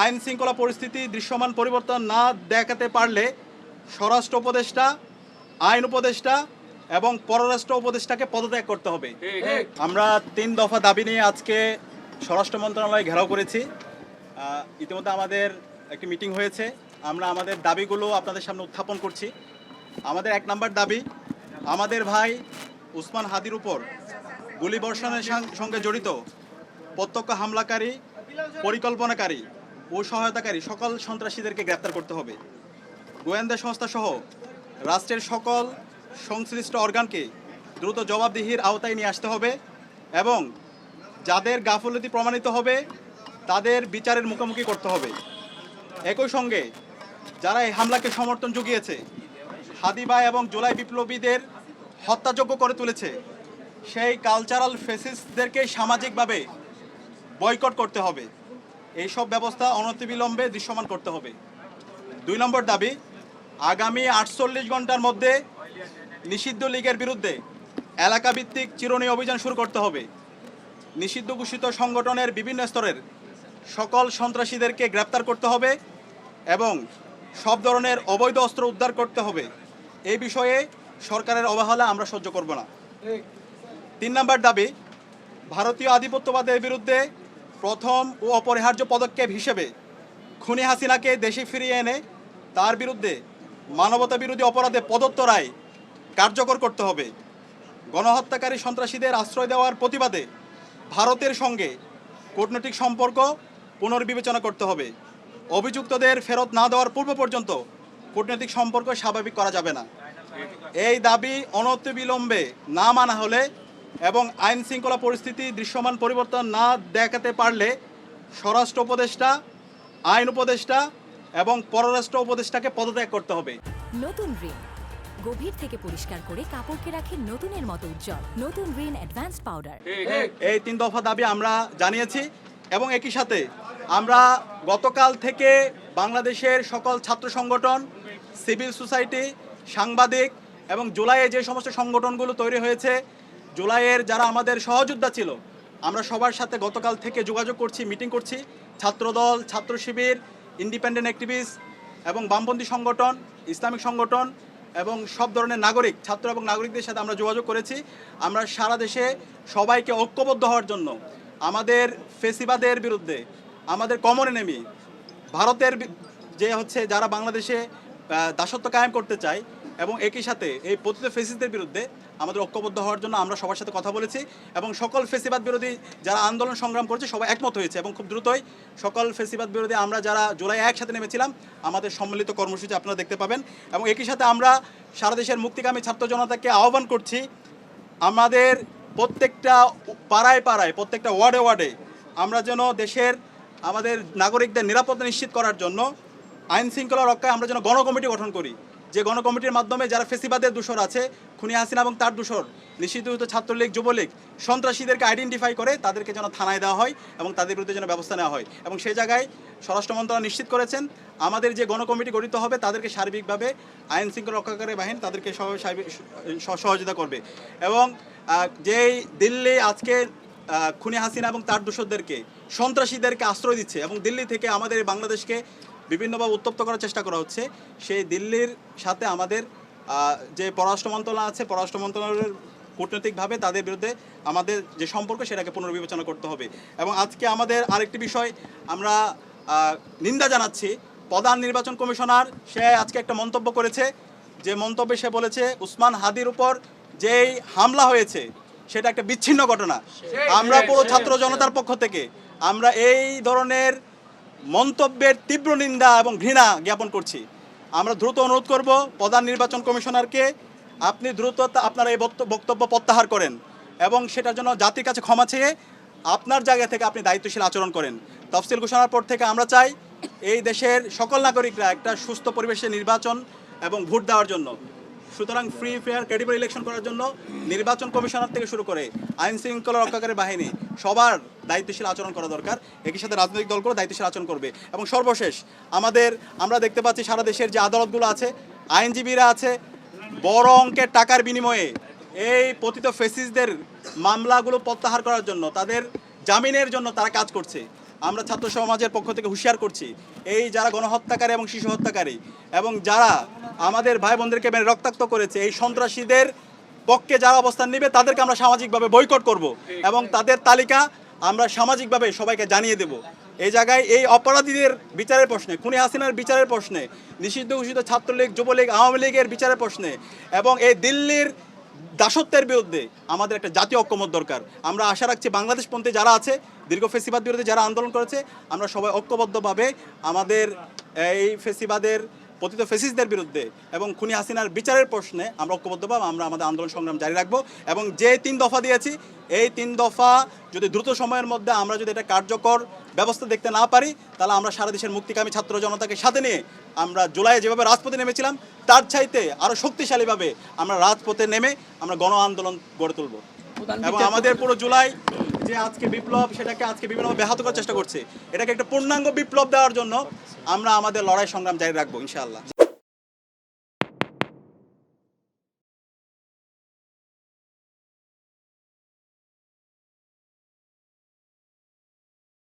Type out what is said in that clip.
আইন শৃঙ্খলা পরিস্থিতি দৃশ্যমান পরিবর্তন না দেখাতে পারলে স্বরাষ্ট্র উপদেষ্টা, আইন উপদেষ্টা এবং পররাষ্ট্র উপদেষ্টাকে পদত্যাগ করতে হবে। আমরা 3 দফা দাবি নিয়ে আজকে স্বরাষ্ট্র মন্ত্রণালয় ঘেরাও করেছি। ইতিমধ্যে আমাদের একটি মিটিং হয়েছে। আমরা আমাদের দাবিগুলো আপনাদের সামনে উত্থাপন করছি। আমাদের 1 নম্বর দাবি, আমাদের ভাই উসমান হাদির উপর গুলিবর্ষণের সঙ্গে জড়িত প্রত্যক্ষ হামলাকারী, পরিকল্পনাকারী ও সহায়তাকারী সকল সন্ত্রাসীদেরকে গ্রেপ্তার করতে হবে। গোয়েন্দা সংস্থা সহ রাষ্ট্রের সকল সংশ্লিষ্ট অর্গানকে দ্রুত জবাবদিহির আওতায় নিয়ে আসতে হবে এবং যাদের গাফলতি প্রমাণিত হবে তাদের বিচারের মুখোমুখি করতে হবে। একই সঙ্গে যারা এই হামলাকে সমর্থন জুগিয়েছে, হাদি ভাই এবং জুলাই বিপ্লবীদের হত্যাযোগ্য করে তুলেছে, সেই কালচারাল ফেসিস্টদেরকে সামাজিকভাবে বয়কট করতে হবে। এইসব ব্যবস্থা অনতিবিলম্বে দৃশ্যমান করতে হবে। 2 নম্বর দাবি, আগামী 48 ঘন্টার মধ্যে নিষিদ্ধ লীগের বিরুদ্ধে এলাকাভিত্তিক চিরুনি অভিযান শুরু করতে হবে। নিষিদ্ধ ঘোষিত সংগঠনের বিভিন্ন স্তরের সকল সন্ত্রাসীদেরকে গ্রেপ্তার করতে হবে এবং সব ধরনের অবৈধ অস্ত্র উদ্ধার করতে হবে। এই বিষয়ে সরকারের অবহেলা আমরা সহ্য করব না। 3 নম্বর দাবি, ভারতীয় আধিপত্যবাদের বিরুদ্ধে প্রথম ও অপরিহার্য পদক্ষেপ হিসেবে খুনি হাসিনাকে দেশে ফিরিয়ে এনে তার বিরুদ্ধে মানবতা বিরোধী অপরাধে প্রদত্ত রায় কার্যকর করতে হবে। গণহত্যাকারী সন্ত্রাসীদের আশ্রয় দেওয়ার প্রতিবাদে ভারতের সঙ্গে কূটনৈতিক সম্পর্ক পুনর্বিবেচনা করতে হবে। অভিযুক্তদের ফেরত না দেওয়ার পূর্ব পর্যন্ত কূটনৈতিক সম্পর্ক স্বাভাবিক করা যাবে না। এই দাবি অনতিবিলম্বে না মানা হলে এবং আইন শৃঙ্খলা পরিস্থিতি দৃশ্যমান পরিবর্তন না দেখাতে পারলে স্বরাষ্ট্র উপদেষ্টা, আইন উপদেষ্টা এবং পররাষ্ট্র উপদেষ্টাকে পদত্যাগ করতে হবে। নতুন রিন গভীর থেকে পরিষ্কার করে কাপড়কে রাখে নতুনের মতো উজ্জ্বল। নতুন রিন অ্যাডভান্সড পাউডার। এই 3 দফা দাবি আমরা জানিয়েছি এবং একই সাথে আমরা গতকাল থেকে বাংলাদেশের সকল ছাত্র সংগঠন, সিভিল সোসাইটি, সাংবাদিক এবং জুলাইয়ে যে সমস্ত সংগঠনগুলো তৈরি হয়েছে, জুলাইয়ের যারা আমাদের সহযোদ্ধা ছিল, আমরা সবার সাথে গতকাল থেকে যোগাযোগ করছি, মিটিং করছি। ছাত্রদল, ছাত্র শিবির, ইন্ডিপেন্ডেন্ট অ্যাক্টিভিস্ট এবং বামপন্থী সংগঠন, ইসলামিক সংগঠন এবং সব ধরনের নাগরিক, ছাত্র এবং নাগরিকদের সাথে আমরা যোগাযোগ করেছি। আমরা সারা দেশে সবাইকে ঐক্যবদ্ধ হওয়ার জন্য আমাদের ফেসিবাদের বিরুদ্ধে, আমাদের কমন এনিমি ভারতের যে যারা বাংলাদেশে দাসত্ব কায়েম করতে চায় এবং একই সাথে এই পতিত ফেসিস্টদের বিরুদ্ধে আমাদের ঐক্যবদ্ধ হওয়ার জন্য আমরা সবার সাথে কথা বলেছি এবং সকল ফেসিবাদ বিরোধী যারা আন্দোলন সংগ্রাম করেছে সবাই একমত হয়েছে এবং খুব দ্রুতই সকল ফেসিবাদ বিরোধী আমরা যারা জুলাই একসাথে নেমেছিলাম আমাদের সম্মিলিত কর্মসূচি আপনারা দেখতে পাবেন। এবং একই সাথে আমরা সারা দেশের মুক্তিকামী ছাত্র জনতাকে আহ্বান করছি, আমাদের প্রত্যেকটা পাড়ায় পাড়ায়, প্রত্যেকটা ওয়ার্ডে ওয়ার্ডে আমরা যেন দেশের আমাদের নাগরিকদের নিরাপত্তা নিশ্চিত করার জন্য আইন শৃঙ্খলা রক্ষায় আমরা যেন গণকমিটি গঠন করি, যে গণকমিটির মাধ্যমে যারা ফেসিবাদের দূষর আছে, খুনি হাসিনা এবং তার দূষর, নিষিদ্ধ ছাত্রলীগ, যুবলীগ, সন্ত্রাসীদেরকে আইডেন্টিফাই করে তাদেরকে যেন থানায় দেওয়া হয় এবং তাদের বিরুদ্ধে যেন ব্যবস্থা নেওয়া হয়। এবং সেই জায়গায় স্বরাষ্ট্র মন্ত্রণালয় নিশ্চিত করেছেন আমাদের যে গণকমিটি গঠিত হবে তাদেরকে সার্বিকভাবে আইন শৃঙ্খলা রক্ষাকারী বাহিনী তাদেরকে সহযোগিতা করবে। এবং যেই দিল্লি আজকে খুনি হাসিনা এবং তার দূষরদেরকে, সন্ত্রাসীদেরকে আশ্রয় দিচ্ছে এবং দিল্লি থেকে আমাদের বাংলাদেশকে বিভিন্নভাবে উত্তপ্ত করার চেষ্টা করা হচ্ছে, সেই দিল্লির সাথে আমাদের যে পররাষ্ট্র মন্ত্রণালয় আছে, পররাষ্ট্র মন্ত্রণালয়ের কূটনৈতিকভাবে তাদের বিরুদ্ধে আমাদের যে সম্পর্ক সেটাকে পুনর্বিবেচনা করতে হবে। এবং আজকে আমাদের আরেকটি বিষয় আমরা নিন্দা জানাচ্ছি, প্রধান নির্বাচন কমিশনার সে আজকে একটা মন্তব্য করেছে, যে মন্তব্যে সে বলেছে উসমান হাদির উপর যেই হামলা হয়েছে সেটা একটা বিচ্ছিন্ন ঘটনা। আমরা পুরো ছাত্র জনতার পক্ষ থেকে আমরা এই ধরনের মন্তব্যের তীব্র নিন্দা এবং ঘৃণা জ্ঞাপন করছি। আমরা দ্রুত অনুরোধ করব প্রধান নির্বাচন কমিশনারকে, আপনি দ্রুত আপনারা এই বক্তব্য প্রত্যাহার করেন এবং সেটার জন্য জাতির কাছে ক্ষমা চেয়ে আপনার জায়গা থেকে আপনি দায়িত্বশীল আচরণ করেন। তফসিল ঘোষণার পর থেকে আমরা চাই এই দেশের সকল নাগরিকরা একটা সুস্থ পরিবেশে নির্বাচন এবং ভোট দেওয়ার জন্য, সুতরাং ফ্রি ফেয়ার ক্রেডিবল ইলেকশন করার জন্য নির্বাচন কমিশনার থেকে শুরু করে আইন শৃঙ্খলা রক্ষাকারী বাহিনী সবার দায়িত্বশীল আচরণ করা দরকার। একই সাথে রাজনৈতিক দলগুলো দায়িত্বশীল আচরণ করবে। এবং সর্বশেষ আমরা দেখতে পাচ্ছি সারা দেশের যে আদালতগুলো আছে, আইনজীবীরা আছে, বড় অঙ্কের টাকার বিনিময়ে এই পতিত ফেসিস্টদের মামলাগুলো প্রত্যাহার করার জন্য, তাদের জামিনের জন্য তারা কাজ করছে। আমরা ছাত্র সমাজের পক্ষ থেকে হুঁশিয়ার করছি, এই যারা গণহত্যাকারী এবং শিশু হত্যাকারী এবং যারা আমাদের ভাই বোনদেরকে মেরে রক্তাক্ত করেছে, এই সন্ত্রাসীদের পক্ষে যারা অবস্থান নেবে তাদেরকে আমরা সামাজিকভাবে বয়কট করব এবং তাদের তালিকা আমরা সামাজিকভাবে সবাইকে জানিয়ে দেব। এই জায়গায় এই অপরাধীদের বিচারের প্রশ্নে, খুনি হাসিনার বিচারের প্রশ্নে, নিষিদ্ধ ঘোষিত ছাত্রলীগ, যুবলীগ, আওয়ামী লীগের বিচারের প্রশ্নে এবং এই দিল্লির দাসত্বের বিরুদ্ধে আমাদের একটা জাতীয় ঐক্যমত দরকার। আমরা আশা রাখছি বাংলাদেশপন্থী যারা আছে, দীর্ঘ ফেসিবাদ বিরুদ্ধে যারা আন্দোলন করেছে, আমরা সবাই ঐক্যবদ্ধভাবে আমাদের এই ফেসিবাদের পতিত ফেসিসদের বিরুদ্ধে এবং খুনি হাসিনার বিচারের প্রশ্নে আমরা ঐক্যবদ্ধভাবে আমরা আমাদের আন্দোলন সংগ্রাম জারি রাখবো। এবং যে 3 দফা দিয়েছি, এই 3 দফা যদি দ্রুত সময়ের মধ্যে আমরা যদি এটা কার্যকর ব্যবস্থা দেখতে না পারি, তাহলে আমরা সারা দেশের মুক্তিকামী ছাত্র জনতাকে সাথে নিয়ে আমরা জুলাইয়ে যেভাবে রাজপথে নেমেছিলাম তার চাইতে আরও শক্তিশালীভাবে আমরা রাজপথে নেমে আমরা গণ আন্দোলন গড়ে তুলব। এবং আমাদের পুরো জুলাই যে আজকে বিপ্লব, সেটাকে আজকে বিভিন্নভাবে ব্যাহত করার চেষ্টা করছে, এটাকে একটা পূর্ণাঙ্গ বিপ্লব দেওয়ার জন্য আমরা আমাদের লড়াই সংগ্রাম জারি রাখবো ইনশাআল্লাহ।